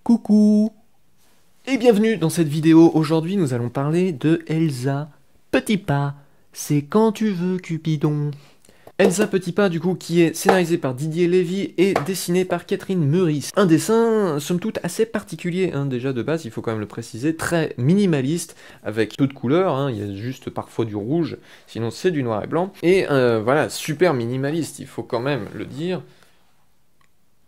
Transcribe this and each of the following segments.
Coucou et bienvenue dans cette vidéo. Aujourd'hui nous allons parler de Elsa Petit Pas. C'est quand tu veux Cupidon. Elsa Petit Pas du coup qui est scénarisé par Didier Lévy et dessiné par Catherine Meurice. Un dessin somme toute assez particulier déjà de base, il faut quand même le préciser, très minimaliste avec peu de couleurs, il y a juste parfois du rouge, sinon c'est du noir et blanc. Et voilà, super minimaliste, il faut quand même le dire.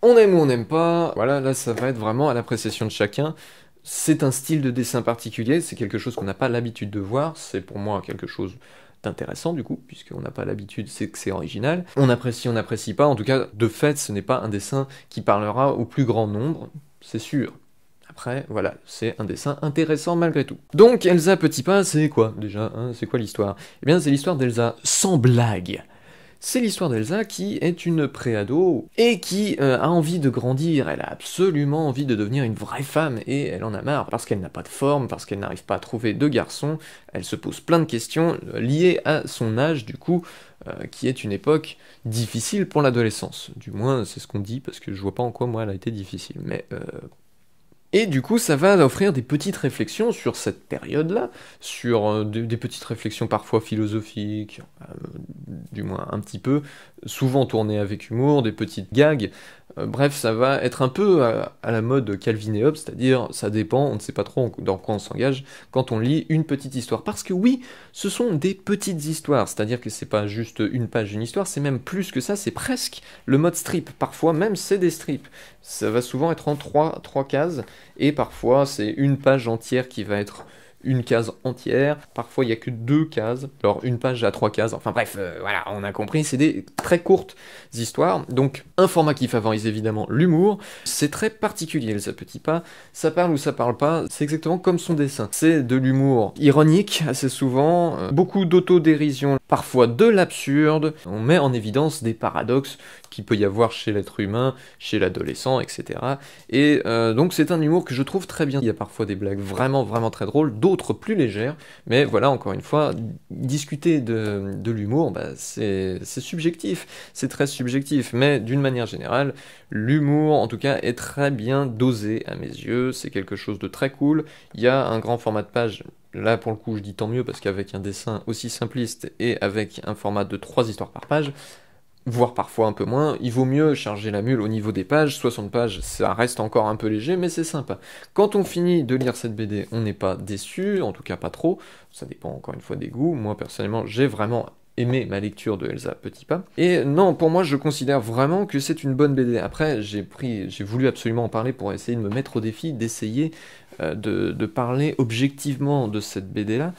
On aime ou on n'aime pas, voilà, là ça va être vraiment à l'appréciation de chacun. C'est un style de dessin particulier, c'est quelque chose qu'on n'a pas l'habitude de voir, c'est pour moi quelque chose d'intéressant du coup, puisqu'on n'a pas l'habitude, c'est que c'est original. On apprécie, on n'apprécie pas, en tout cas, de fait, ce n'est pas un dessin qui parlera au plus grand nombre, c'est sûr. Après, voilà, c'est un dessin intéressant malgré tout. Donc, Elsa Petit Pas, c'est quoi déjà, c'est quoi l'histoire? Eh bien, c'est l'histoire d'Elsa sans blague. C'est l'histoire d'Elsa qui est une préado et qui a envie de grandir, elle a absolument envie de devenir une vraie femme et elle en a marre parce qu'elle n'a pas de forme, parce qu'elle n'arrive pas à trouver de garçon, elle se pose plein de questions liées à son âge du coup, qui est une époque difficile pour l'adolescence. Du moins c'est ce qu'on dit parce que je vois pas en quoi moi elle a été difficile, mais... Et du coup, ça va offrir des petites réflexions sur cette période-là, sur des petites réflexions parfois philosophiques, du moins un petit peu, souvent tournées avec humour, des petites gags. Bref, ça va être un peu à la mode Calvin et Hobbes, c'est-à-dire ça dépend, on ne sait pas trop dans quoi on s'engage quand on lit une petite histoire. Parce que oui, ce sont des petites histoires, c'est-à-dire que c'est pas juste une page d'une histoire, c'est même plus que ça, c'est presque le mode strip. Parfois même c'est des strips. Ça va souvent être en trois cases, et parfois c'est une page entière qui va être une case entière, parfois il n'y a que 2 cases, alors une page à 3 cases, enfin bref, voilà, on a compris, c'est des très courtes histoires, donc un format qui favorise évidemment l'humour, c'est très particulier Elsa Petit Pas, ça parle ou ça parle pas, c'est exactement comme son dessin, c'est de l'humour ironique assez souvent, beaucoup d'autodérision, parfois de l'absurde, on met en évidence des paradoxes qu'il peut y avoir chez l'être humain, chez l'adolescent, etc. Et donc c'est un humour que je trouve très bien. Il y a parfois des blagues vraiment très drôles, d'autres plus légères, mais voilà, encore une fois, discuter de l'humour, c'est subjectif, c'est très subjectif, mais d'une manière générale, l'humour, en tout cas, est très bien dosé à mes yeux, c'est quelque chose de très cool. Il y a un grand format de page. Là, pour le coup, je dis tant mieux, parce qu'avec un dessin aussi simpliste et avec un format de 3 histoires par page, voire parfois un peu moins, il vaut mieux charger la mule au niveau des pages, 60 pages, ça reste encore un peu léger, mais c'est sympa. Quand on finit de lire cette BD, on n'est pas déçu, en tout cas pas trop, ça dépend encore une fois des goûts, moi personnellement j'ai vraiment aimé ma lecture de Elsa Petit Pas, et non, pour moi je considère vraiment que c'est une bonne BD. Après, j'ai voulu absolument en parler pour essayer de me mettre au défi, d'essayer de parler objectivement de cette BD-là.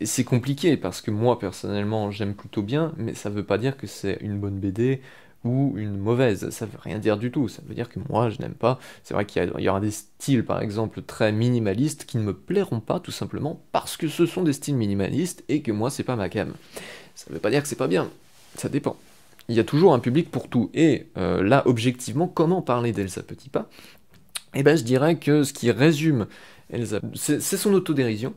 C'est compliqué parce que moi personnellement j'aime plutôt bien, mais ça veut pas dire que c'est une bonne BD ou une mauvaise, ça veut rien dire du tout, ça veut dire que moi je n'aime pas. C'est vrai qu'il y aura des styles par exemple très minimalistes qui ne me plairont pas tout simplement parce que ce sont des styles minimalistes et que moi c'est pas ma came. Ça veut pas dire que c'est pas bien, ça dépend. Il y a toujours un public pour tout, et là objectivement comment parler d'Elsa Petit Pas? Eh ben je dirais que ce qui résume Elsa, c'est son autodérision,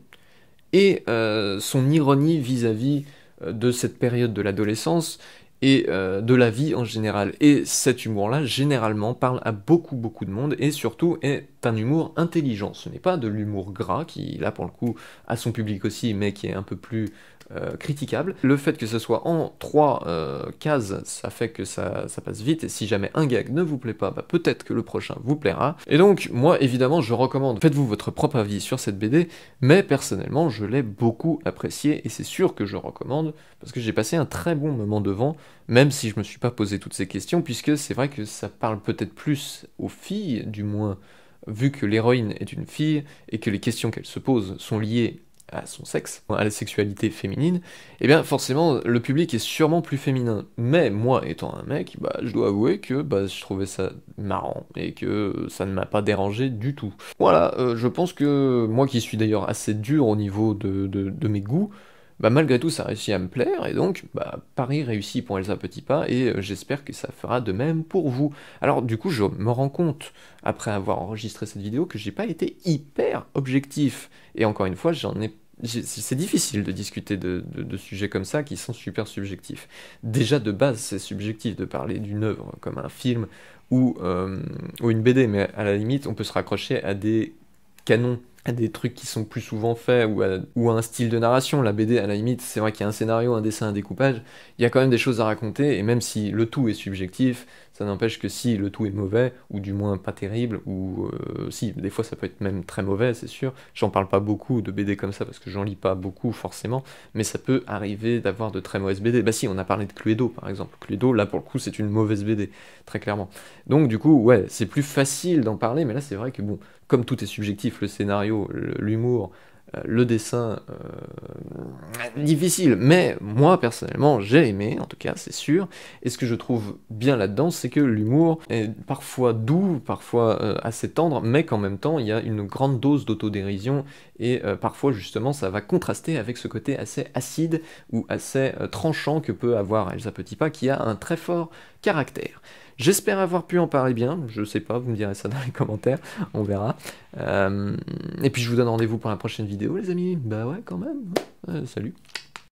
et son ironie vis-à-vis de cette période de l'adolescence et de la vie en général. Et cet humour-là, généralement, parle à beaucoup de monde, et surtout est un humour intelligent. Ce n'est pas de l'humour gras, qui, là, pour le coup, a son public aussi, mais qui est un peu plus critiquable. Le fait que ce soit en 3 cases, ça fait que ça passe vite, et si jamais un gag ne vous plaît pas, peut-être que le prochain vous plaira. Et donc, moi, évidemment, je recommande, faites-vous votre propre avis sur cette BD, mais personnellement, je l'ai beaucoup appréciée, et c'est sûr que je recommande, parce que j'ai passé un très bon moment devant, même si je me suis pas posé toutes ces questions, puisque c'est vrai que ça parle peut-être plus aux filles, du moins, vu que l'héroïne est une fille, et que les questions qu'elle se pose sont liées à son sexe, à la sexualité féminine, eh bien forcément le public est sûrement plus féminin. Mais moi étant un mec, je dois avouer que je trouvais ça marrant, et que ça ne m'a pas dérangé du tout. Voilà, je pense que moi qui suis d'ailleurs assez dur au niveau de mes goûts, malgré tout ça a réussi à me plaire, et donc pari réussi pour Elsa Petit Pas, et j'espère que ça fera de même pour vous. Alors du coup je me rends compte, après avoir enregistré cette vidéo, que j'ai pas été hyper objectif, et encore une fois c'est difficile de discuter de sujets comme ça qui sont super subjectifs. Déjà de base, c'est subjectif de parler d'une œuvre comme un film ou une BD, mais à la limite, on peut se raccrocher à des canons, à des trucs qui sont plus souvent faits ou à un style de narration. La BD, à la limite, c'est vrai qu'il y a un scénario, un dessin, un découpage, il y a quand même des choses à raconter, et même si le tout est subjectif, ça n'empêche que si le tout est mauvais, ou du moins pas terrible, ou si, des fois ça peut être même très mauvais, c'est sûr. J'en parle pas beaucoup de BD comme ça parce que j'en lis pas beaucoup forcément, mais ça peut arriver d'avoir de très mauvaises BD. Bah si, on a parlé de Cluedo par exemple. Cluedo, là pour le coup, c'est une mauvaise BD, très clairement. Donc du coup, ouais, c'est plus facile d'en parler, mais là c'est vrai que bon, comme tout est subjectif, le scénario, l'humour, le dessin, difficile, mais moi personnellement j'ai aimé, en tout cas c'est sûr, et ce que je trouve bien là-dedans, c'est que l'humour est parfois doux, parfois assez tendre, mais qu'en même temps il y a une grande dose d'autodérision, et parfois justement ça va contraster avec ce côté assez acide ou assez tranchant que peut avoir Elsa Petitpas, qui a un très fort caractère. J'espère avoir pu en parler bien, je sais pas, vous me direz ça dans les commentaires, on verra. Et puis je vous donne rendez-vous pour la prochaine vidéo les amis, bah ouais quand même, salut.